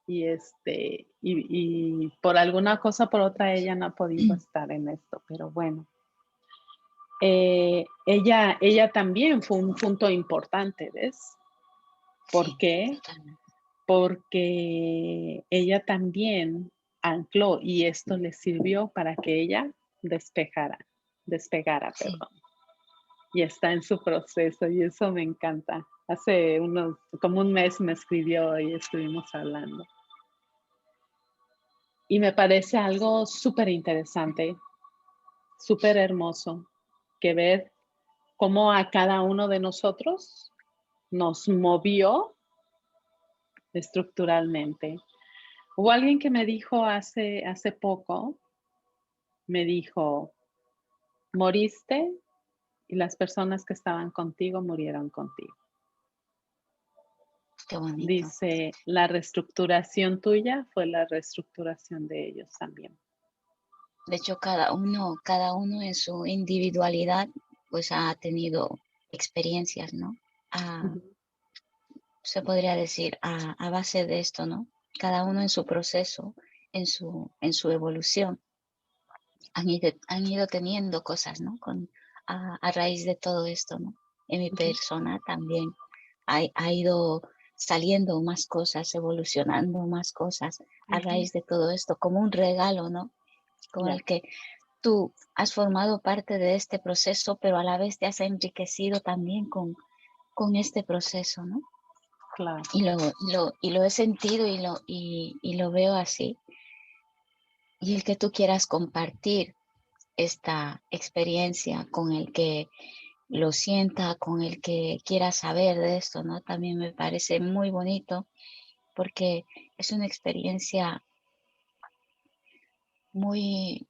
Y por alguna cosa o por otra ella no ha podido estar en esto, pero bueno. Ella también fue un punto importante, ¿ves? ¿Por Sí, qué? totalmente. Porque ella también ancló y esto le sirvió para que ella despegara, Sí, perdón. Y está en su proceso y eso me encanta. Hace como un mes me escribió y estuvimos hablando. Y me parece algo súper interesante, súper hermoso, que ver cómo a cada uno de nosotros nos movió estructuralmente. Hubo alguien que me dijo hace poco, me dijo, moriste y las personas que estaban contigo murieron contigo. qué bonito. Dice, la reestructuración tuya fue la reestructuración de ellos también. De hecho, cada uno en su individualidad, pues ha tenido experiencias, ¿no? Ah, Ujú. se podría decir a base de esto, ¿no? Cada uno en su proceso, en su evolución, han ido teniendo cosas, ¿no? A raíz de todo esto, ¿no? En mi Ujú. persona también ha ido saliendo más cosas, evolucionando más cosas a Ujú. raíz de todo esto, como un regalo, ¿no? Como Ya, el que tú has formado parte de este proceso, pero a la vez te has enriquecido también con este proceso, ¿no? claro. Y lo he sentido y lo veo así. Y el que tú quieras compartir esta experiencia con el que lo sienta, con el que quiera saber de esto, ¿no? También me parece muy bonito porque es una experiencia muy,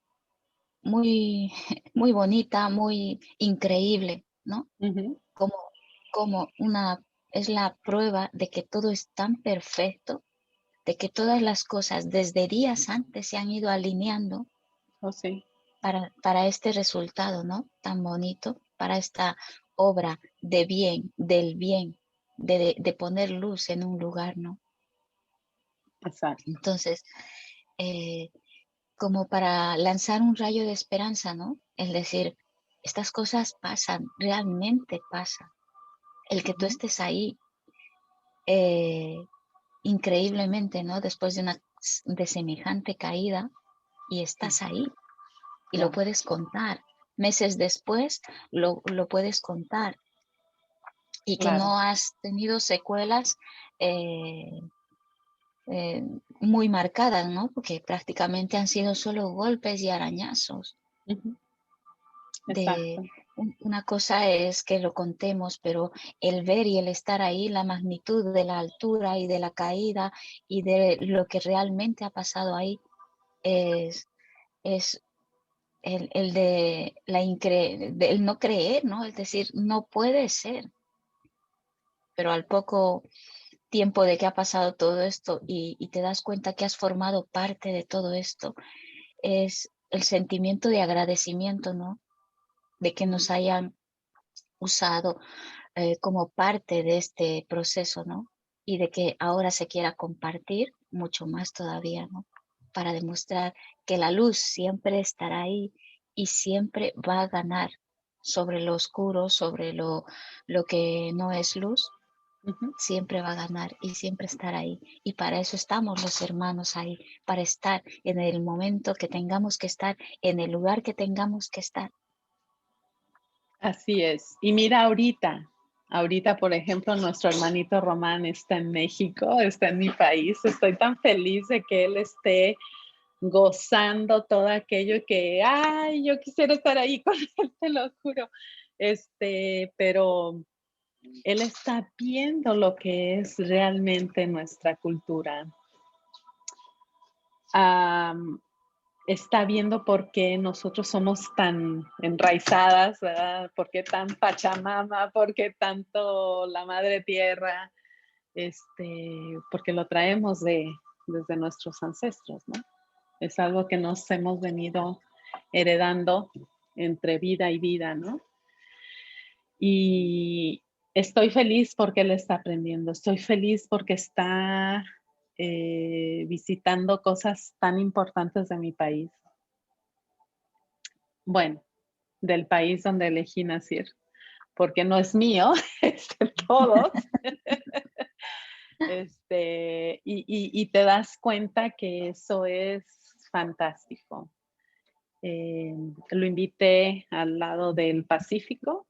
muy, muy bonita, muy increíble, ¿no? Ujú. Como, es la prueba de que todo es tan perfecto, de que todas las cosas desde días antes se han ido alineando Oh, sí, para este resultado, ¿no? Tan bonito, para esta obra de bien, del bien, de poner luz en un lugar, ¿no? exacto. Entonces, eh, como para lanzar un rayo de esperanza, ¿no? Es decir, estas cosas pasan, realmente pasan. El que tú Ujú. estés ahí, eh, increíblemente, ¿no? Después de semejante caída y Sí, estás ahí y lo claro, puedes contar. Meses después lo puedes contar y que claro. no has tenido secuelas eh, eh, muy marcadas, ¿no? Porque prácticamente han sido solo golpes y arañazos. Ujú. De Exacto. una cosa es que lo contemos, pero el ver y el estar ahí, la magnitud de la altura y de la caída y de lo que realmente ha pasado ahí es el de el no creer, ¿no? Es decir, no puede ser, pero al poco tiempo de que ha pasado todo esto y te das cuenta que has formado parte de todo esto, es el sentimiento de agradecimiento, ¿no? De que Ujú. nos hayan usado como parte de este proceso, ¿no? Y de que ahora se quiera compartir mucho más todavía, ¿no? Para demostrar que la luz siempre estará ahí y siempre va a ganar sobre lo oscuro, sobre lo que no es luz, Ujú. siempre va a ganar y siempre estar ahí. Y para eso estamos los hermanos ahí, para estar en el momento que tengamos que estar, en el lugar que tengamos que estar. Así es. Y mira ahorita, por ejemplo, nuestro hermanito Román está en México, está en mi país. Estoy tan feliz de que él esté gozando todo aquello que, ay, yo quisiera estar ahí con él, te lo juro. Pero él está viendo lo que es realmente nuestra cultura. Am, Está viendo por qué nosotros somos tan enraizadas, ¿verdad? ¿Por qué tan Pachamama? ¿Por qué tanto la madre tierra? Porque lo traemos desde nuestros ancestros, ¿no? Es algo que nos hemos venido heredando entre vida y vida, ¿no? Y estoy feliz porque él está aprendiendo, estoy feliz porque está visitando cosas tan importantes de mi país. Bueno, del país donde elegí nacer, porque no es mío, es de todos. Y te das cuenta que eso es fantástico. Lo invité al lado del Pacífico,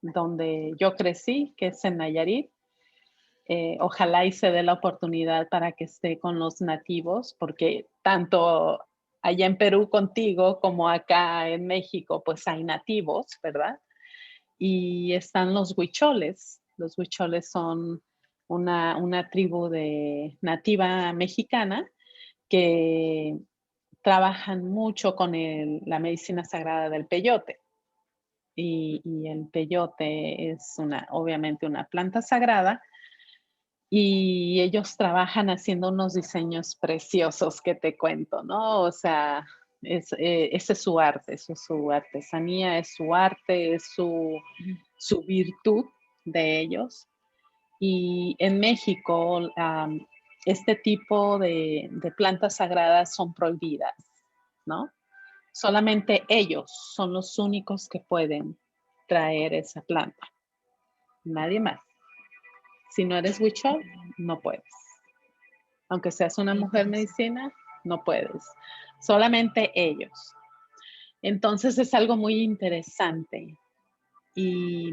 donde yo crecí, que es en Nayarit. Ojalá y se dé la oportunidad para que esté con los nativos, porque tanto allá en Perú contigo como acá en México, pues hay nativos, ¿verdad? Y están los huicholes. Los huicholes son una tribu de nativa mexicana que trabajan mucho con la medicina sagrada del peyote. Y el peyote es obviamente una planta sagrada y ellos trabajan haciendo unos diseños preciosos que te cuento, ¿no? O sea, ese es su arte, eso es su artesanía, es su arte, es su virtud de ellos. Y en México, este tipo de plantas sagradas son prohibidas, ¿no? Solamente ellos son los únicos que pueden traer esa planta, nadie más. Si no eres huichol, no puedes. Aunque seas una Qué mujer interesante. medicina, no puedes. Solamente ellos. Entonces es algo muy interesante. Y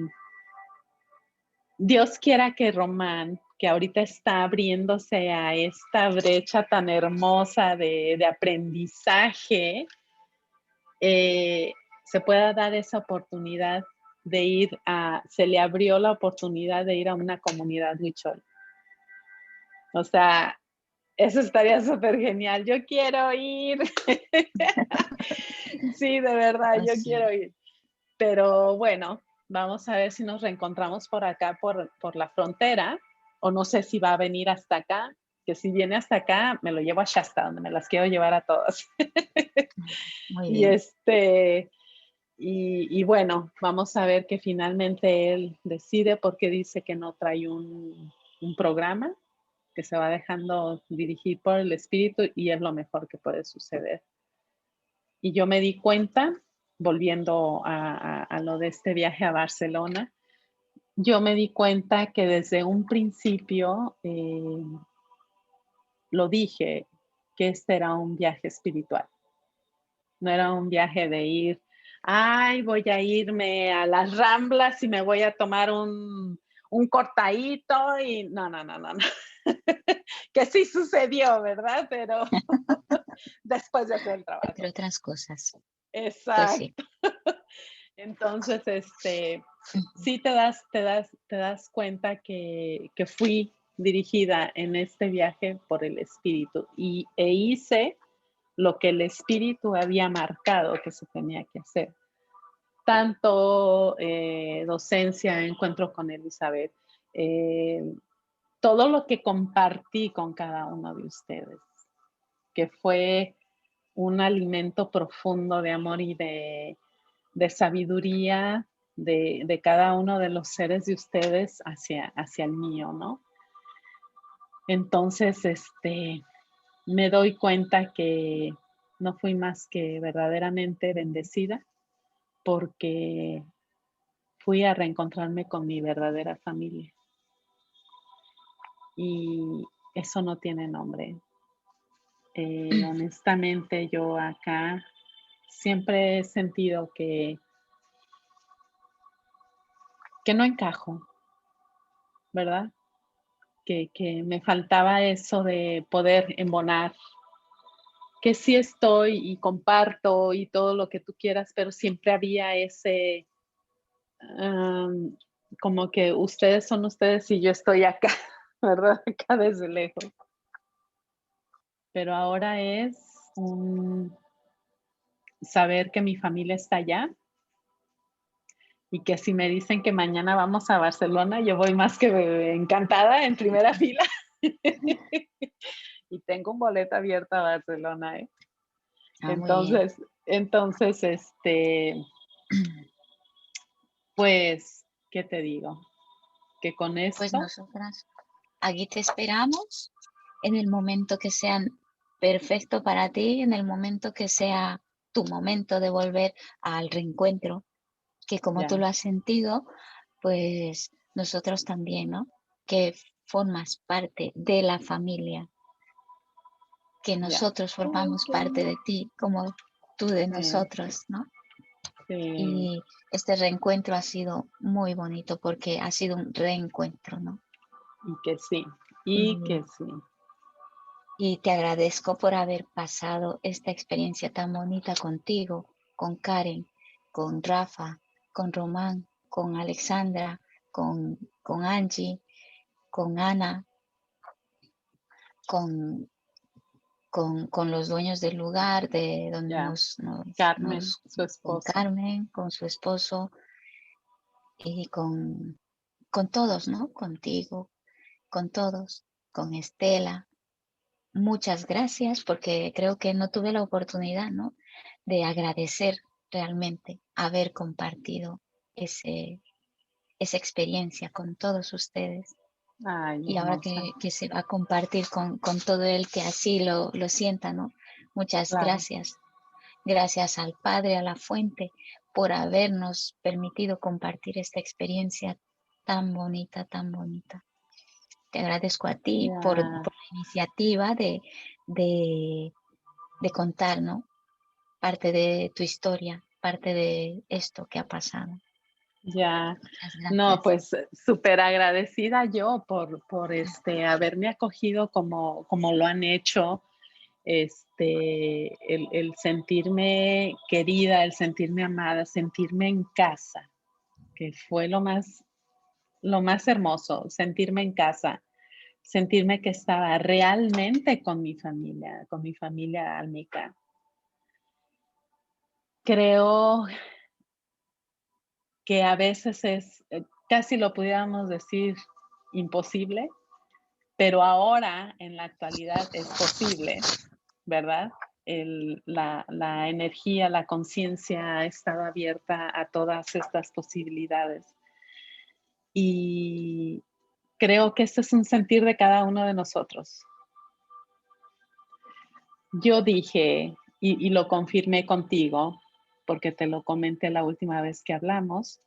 Dios quiera que Román, que ahorita está abriéndose a esta brecha tan hermosa de aprendizaje, se pueda dar esa oportunidad de se le abrió la oportunidad de ir a una comunidad huichol. O sea, eso estaría súper genial. Yo quiero ir. Sí, de verdad, Oh, yo sí. quiero ir. Pero bueno, vamos a ver si nos reencontramos por acá, por la frontera, o no sé si va a venir hasta acá, que si viene hasta acá, me lo llevo a Shasta, donde me las quiero llevar a todas. Muy y bien. y bueno, vamos a ver que finalmente él decide porque dice que no trae un programa, que se va dejando dirigir por el espíritu y es lo mejor que puede suceder. Y yo me di cuenta, volviendo a lo de este viaje a Barcelona, yo me di cuenta que desde un principio lo dije, que este era un viaje espiritual. No era un viaje de ir, ay, voy a irme a las Ramblas y me voy a tomar un cortadito y no. Que sí sucedió, ¿verdad? Pero después de hacer el trabajo. Entre otras cosas. Pues sí. Exacto. Entonces, Ujú. sí te das cuenta que fui dirigida en este viaje por el espíritu e hice lo que el espíritu había marcado que se tenía que hacer. Tanto docencia, encuentro con Elizabeth, eh, todo lo que compartí con cada uno de ustedes, que fue un alimento profundo de amor y de sabiduría de cada uno de los seres de ustedes hacia el mío, ¿no? Entonces, me doy cuenta que no fui más que verdaderamente bendecida porque fui a reencontrarme con mi verdadera familia. Y eso no tiene nombre. Honestamente, yo acá siempre he sentido que no encajo, ¿verdad? Que me faltaba eso de poder embonar, que sí estoy y comparto y todo lo que tú quieras, pero siempre había ese, um, como que ustedes son ustedes y yo estoy acá, ¿verdad? Acá desde lejos. Pero ahora es saber que mi familia está allá y que si me dicen que mañana vamos a Barcelona, yo voy más que encantada en primera fila. Y tengo un boleto abierto a Barcelona, ¿eh? Ah, muy bien. Entonces, Pues, ¿qué te digo? Que con Pues esto, nosotras aquí te esperamos en el momento que sea perfecto para ti, en el momento que sea tu momento de volver al reencuentro, que como tú ya, lo has sentido, pues nosotros también, ¿no? Que formas parte de la familia, que ya, nosotros formamos parte de ti, como tú de sí, nosotros, ¿no? sí, Y este reencuentro ha sido muy bonito porque ha sido un reencuentro, ¿no? y que sí, y Y, que sí. y te agradezco por haber pasado esta experiencia tan bonita contigo, con Karen, con Rafa, con Román, con Alexandra, con Angie, con Ana, con, con los dueños del lugar de donde Ya, Carmen, su con esposo. Carmen, con su esposo y con todos, ¿no? Contigo, con todos, con Estela. Muchas gracias porque creo que no tuve la oportunidad, ¿no? De agradecer realmente haber compartido ese, esa experiencia con todos ustedes. Ay, Y ahora hermosa. que se va a compartir con todo el que así lo sienta, ¿no? Muchas Claro. gracias. Gracias al Padre, a la Fuente, por habernos permitido compartir esta experiencia tan bonita, tan bonita. Te agradezco a ti Ya, por la iniciativa de, de contar, ¿no? Parte de tu historia, parte de esto que ha pasado. ya. Muchas No, gracias. pues súper agradecida yo por haberme acogido como lo han hecho. El sentirme querida, el sentirme amada, sentirme en casa, que fue lo más hermoso, sentirme en casa, sentirme que estaba realmente con mi familia álmica. Creo que a veces es, casi lo pudiéramos decir, imposible, pero ahora, en la actualidad, es posible, ¿verdad? La energía, la conciencia ha estado abierta a todas estas posibilidades. Y creo que este es un sentir de cada uno de nosotros. Yo dije, y lo confirmé contigo, porque te lo comenté la última vez que hablamos,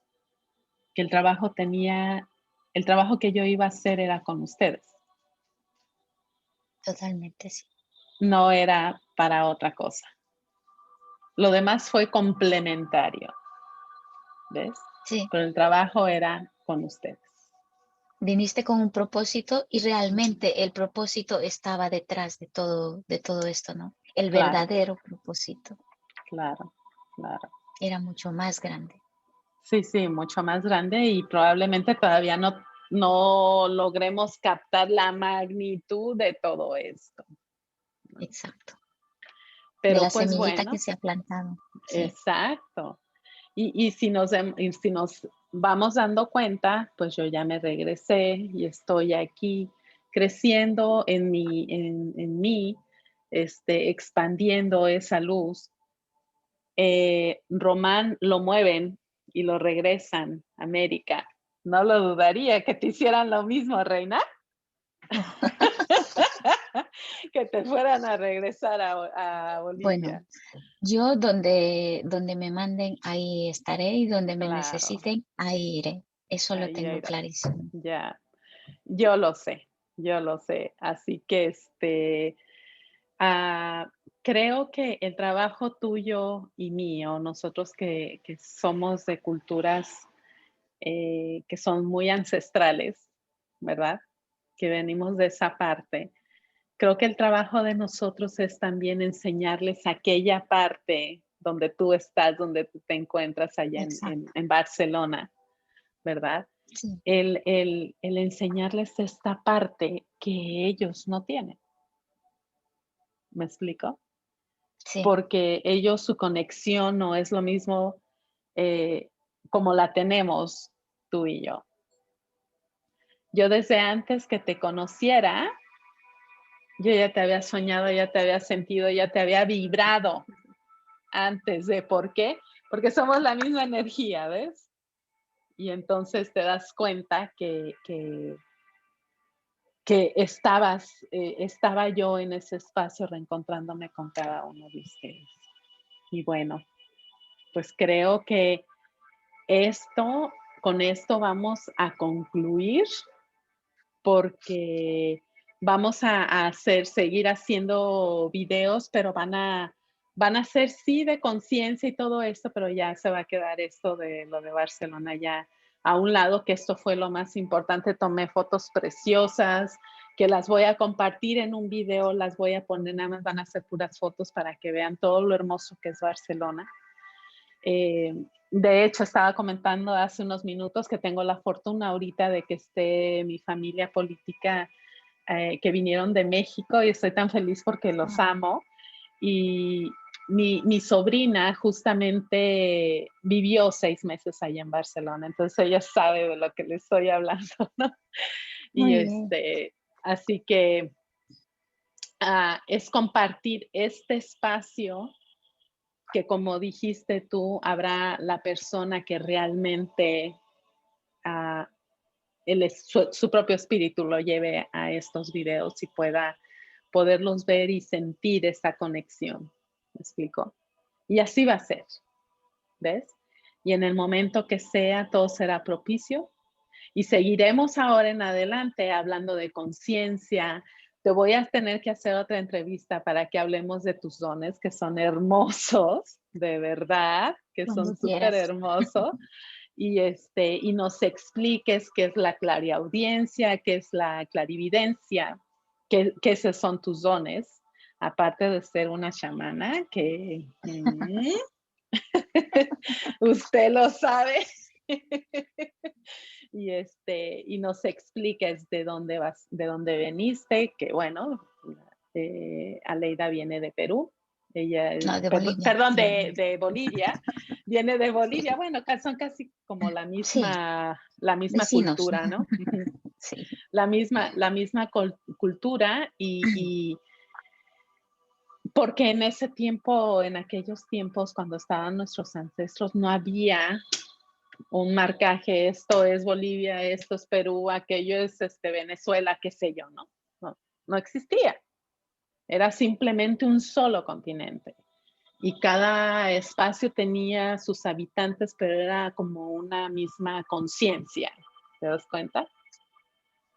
que el trabajo que yo iba a hacer era con ustedes, Totalmente, sí. no era para otra cosa. Lo demás fue complementario, ¿ves? Sí, Pero el trabajo era con ustedes. viniste con un propósito y realmente el propósito estaba detrás de todo esto, ¿no? El Claro, verdadero propósito claro, claro. era mucho más grande. Sí, sí, mucho más grande y probablemente todavía no logremos captar la magnitud de todo esto. Exacto. De Pero la pues semillita que bueno, se ha plantado. Sí, exacto. Y si nos vamos dando cuenta, pues yo ya me regresé y estoy aquí creciendo en mí, expandiendo esa luz. Román lo mueven y lo regresan a América. No lo dudaría que te hicieran lo mismo, Reina, que te fueran a regresar a bueno, Bolivia. yo donde me manden, ahí estaré y donde me Claro, necesiten, ahí iré. Eso lo ahí tengo irás. clarísimo. Ya, yo lo sé, yo lo sé. Así que ah, creo que el trabajo tuyo y mío, nosotros que somos de culturas que son muy ancestrales, ¿verdad? Que venimos de esa parte. Creo que el trabajo de nosotros es también enseñarles aquella parte donde tú estás, donde tú te encuentras allá en, en- Exacto. en Barcelona, ¿verdad? Sí, El enseñarles esta parte que ellos no tienen. ¿Me explico? sí, Porque ellos, su conexión no es lo mismo eh, como la tenemos tú y yo. Yo desde antes que te conociera, yo ya te había soñado, ya te había sentido, ya te había vibrado antes de, ¿por qué? Porque somos la misma energía, ¿ves? Y entonces te das cuenta que estaba yo en ese espacio reencontrándome con cada uno de ustedes. Y bueno, pues creo que esto, con esto vamos a concluir porque vamos a seguir haciendo videos, pero van a ser sí de conciencia y todo esto, pero ya se va a quedar esto de lo de Barcelona ya a un lado, que esto fue lo más importante. Tomé fotos preciosas que las voy a compartir en un video, las voy a poner, nada más van a ser puras fotos para que vean todo lo hermoso que es Barcelona. De hecho, estaba comentando hace unos minutos que tengo la fortuna ahorita de que esté mi familia política que vinieron de México y estoy tan feliz porque los amo. Y mi sobrina justamente vivió 6 meses allá en Barcelona, entonces ella sabe de lo que le estoy hablando, ¿no? Y Muy bien. así que es compartir este espacio que, como dijiste tú, habrá la persona que realmente uh, su propio espíritu lo lleve a estos videos y pueda poderlos ver y sentir esa conexión. ¿Me explico? Y así va a ser, ¿ves? Y en el momento que sea, todo será propicio. Y seguiremos ahora en adelante hablando de conciencia. Te voy a tener que hacer otra entrevista para que hablemos de tus dones, que son hermosos, de verdad, que Cuando son súper quieras. hermosos. Y nos expliques qué es la clariaudiencia, qué es la clarividencia, que esos son tus dones, aparte de ser una chamana, que usted lo sabe. Y nos expliques de dónde vas, de dónde veniste, que bueno, Aleida viene de Perú, ella, No, de Bolivia. perdón, De Bolivia. de Bolivia, viene de Sí, Bolivia, bueno, son casi como sí, la misma vecinos. cultura, ¿no? Sí. La misma cultura y porque en ese tiempo, en aquellos tiempos, cuando estaban nuestros ancestros, no había un marcaje, esto es Bolivia, esto es Perú, aquello es Venezuela, qué sé yo, ¿no? No, no existía. Era simplemente un solo continente. Y cada espacio tenía sus habitantes, pero era como una misma conciencia. ¿Te das cuenta?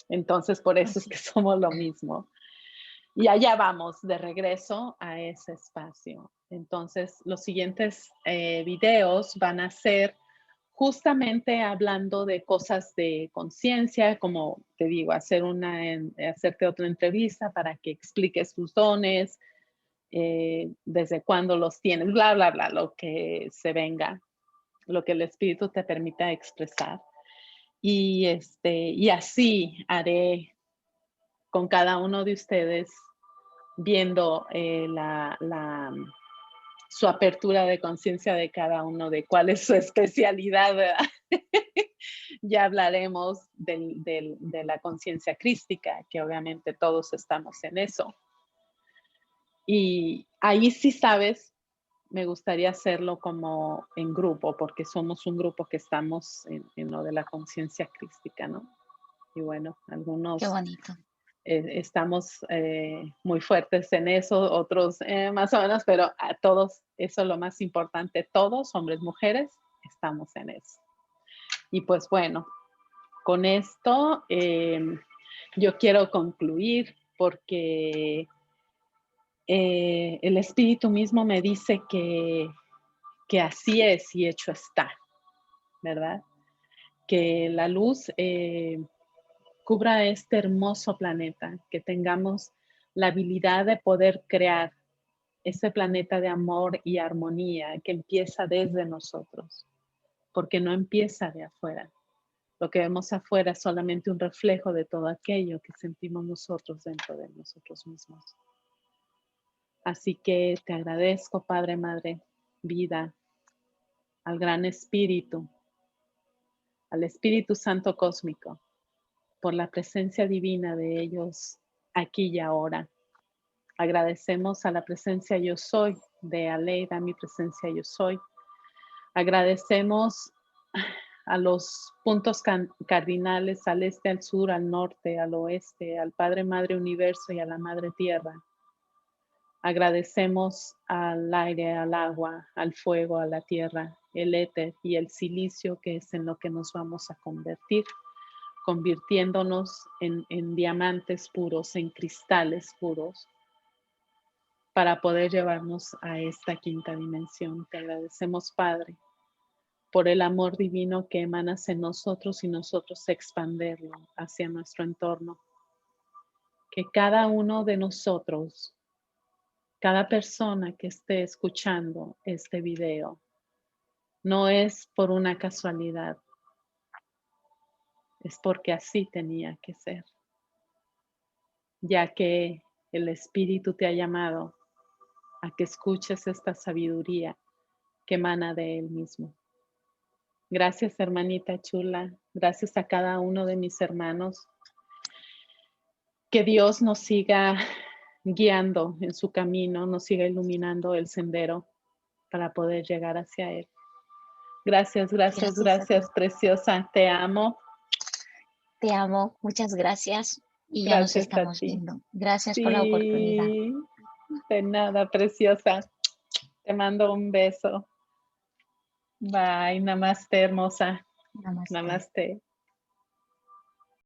Entonces, por eso es Así. que somos lo mismo. Y allá vamos de regreso a ese espacio. Entonces, los siguientes videos van a ser justamente hablando de cosas de conciencia, como te digo, hacerte otra entrevista para que expliques tus dones, desde cuándo los tienes, bla, bla, bla, lo que se venga, lo que el espíritu te permita expresar. Y así haré con cada uno de ustedes, viendo su apertura de conciencia de cada uno, de cuál es su especialidad, ¿verdad? Ya hablaremos de la conciencia crística, que obviamente todos estamos en eso. Y ahí sí, sabes, me gustaría hacerlo como en grupo, porque somos un grupo que estamos en lo de la conciencia crística, ¿no? Y bueno, Qué algunos bonito. estamos muy fuertes en eso, otros más o menos, pero a todos, eso es lo más importante, todos, hombres, mujeres, estamos en eso. Y pues bueno, con esto yo quiero concluir porque el espíritu mismo me dice que así es y hecho está, ¿verdad? Que la luz cubra este hermoso planeta, que tengamos la habilidad de poder crear ese planeta de amor y armonía que empieza desde nosotros, porque no empieza de afuera. Lo que vemos afuera es solamente un reflejo de todo aquello que sentimos nosotros dentro de nosotros mismos. Así que te agradezco, Padre, Madre, vida, al Gran Espíritu, al Espíritu Santo Cósmico, por la presencia divina de ellos aquí y ahora. Agradecemos a la presencia Yo Soy de Aleida, mi presencia Yo Soy. Agradecemos a los puntos cardinales, al este, al sur, al norte, al oeste, al Padre, Madre, Universo y a la Madre Tierra. Agradecemos al aire, al agua, al fuego, a la tierra, el éter y el silicio, que es en lo que nos vamos a convertir, convirtiéndonos en diamantes puros, en cristales puros, para poder llevarnos a esta quinta dimensión. Te agradecemos, Padre, por el amor divino que emanas en nosotros y nosotros expanderlo hacia nuestro entorno. Que cada uno de nosotros, cada persona que esté escuchando este video, no es por una casualidad, es porque así tenía que ser, ya que el Espíritu te ha llamado a que escuches esta sabiduría que emana de Él mismo. Gracias, hermanita chula. Gracias a cada uno de mis hermanos. Que Dios nos siga guiando en su camino, nos siga iluminando el sendero para poder llegar hacia Él. Gracias, gracias, gracias, preciosa. Te amo. Te amo. Muchas gracias. Y ya nos Gracias a estamos ti. viendo. Gracias por la Sí, oportunidad. de nada, preciosa. Te mando un beso. Bye, namaste, hermosa. Namaste. Namaste.